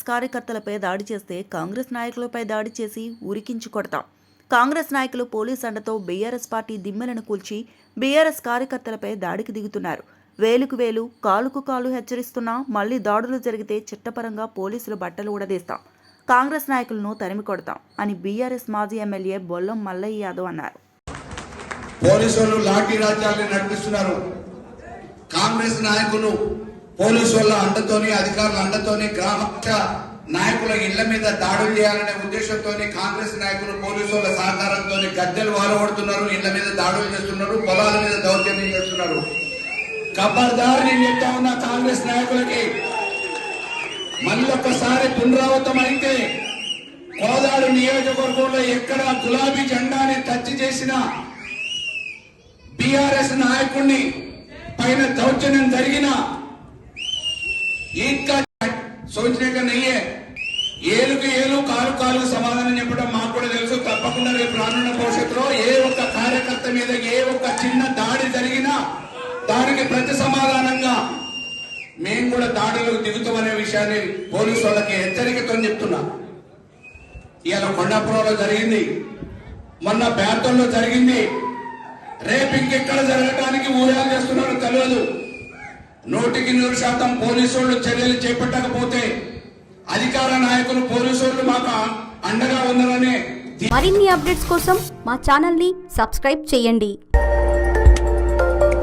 కార్యకర్తలపై దాడి చేస్తే కాంగ్రెస్ నాయకులపై దాడి చేసి ఉరికించి కొడతాం. కాంగ్రెస్ నాయకులు పోలీస్ అండతో బీఆర్ఎస్ పార్టీ దిమ్మెలను కూల్చి బీఆర్ఎస్ కార్యకర్తలపై దాడికి దిగుతున్నారు. వేలుకు వేలు కాలుకు కాలు హెచ్చరిస్తున్నా మళ్లీ దాడులు జరిగితే చట్టపరంగా పోలీసులు బట్టలు ఊడదీస్తాం, కాంగ్రెస్ నాయకులను తరిమి కొడతాం అని బీఆర్ఎస్ మాజీ ఎమ్మెల్యే బొల్లం మల్లయ్య యాదవ్ అన్నారు. పోలీసులు లాఠీ రాజ్యాన్ని నడిపిస్తున్నారు. కాంగ్రెస్ నాయకులు పోలీసు వాళ్ళ అండతోని అధికారుల అండతోని గ్రామ నాయకుల ఇళ్ల మీద దాడులు చేయాలనే ఉద్దేశంతో కాంగ్రెస్ నాయకులు పోలీసు వాళ్ళ సహకారంతో గద్దెలు వాలగొడుతున్నారు, ఇళ్ల మీద దాడులు చేస్తున్నారు, పొలాల మీద దౌర్జన్యం చేస్తున్నారు. ఖబర్దార్ నేను చెప్తా ఉన్న కాంగ్రెస్ నాయకులకి మళ్ళొక్కసారి పునరావృతం అయితే కోదాడు నియోజకవర్గంలో ఎక్కడ గులాబీ జెండాని టచ్ చేసిన బీఆర్ఎస్ నాయకుడిని పైన దౌర్జన్యం జరిగిన ఇంకా సోచనగా నయ్యే ఏలుకు ఏలు కాలు కాలుకు సమాధానం చెప్పడం మాకు కూడా తెలుసు. తప్పకుండా రేపు రానున్న భవిష్యత్తులో ఏ ఒక్క కార్యకర్త మీద ఏ ఒక్క చిన్న దాడి జరిగినా దానికి ప్రతి సమాధానంగా మేము కూడా దాడులకు దిగుతామనే విషయాన్ని పోలీసు వాళ్ళకి హెచ్చరికతో చెప్తున్నా. ఇవాళ కొండాపురంలో జరిగింది, మొన్న బేతంలో జరిగింది, రేపు ఇంకెక్కడ జరగడానికి ఊహలు చేస్తున్నారో తెలియదు. 100% పోలీసు వాళ్ళు చర్యలు చేపట్టకపోతే అధికార నాయకులు పోలీసు వాళ్ళు మాకు అండగా ఉన్నారనే మరిన్ని అప్డేట్స్ కోసం మా ఛానల్ ని సబ్స్క్రైబ్ చేయండి.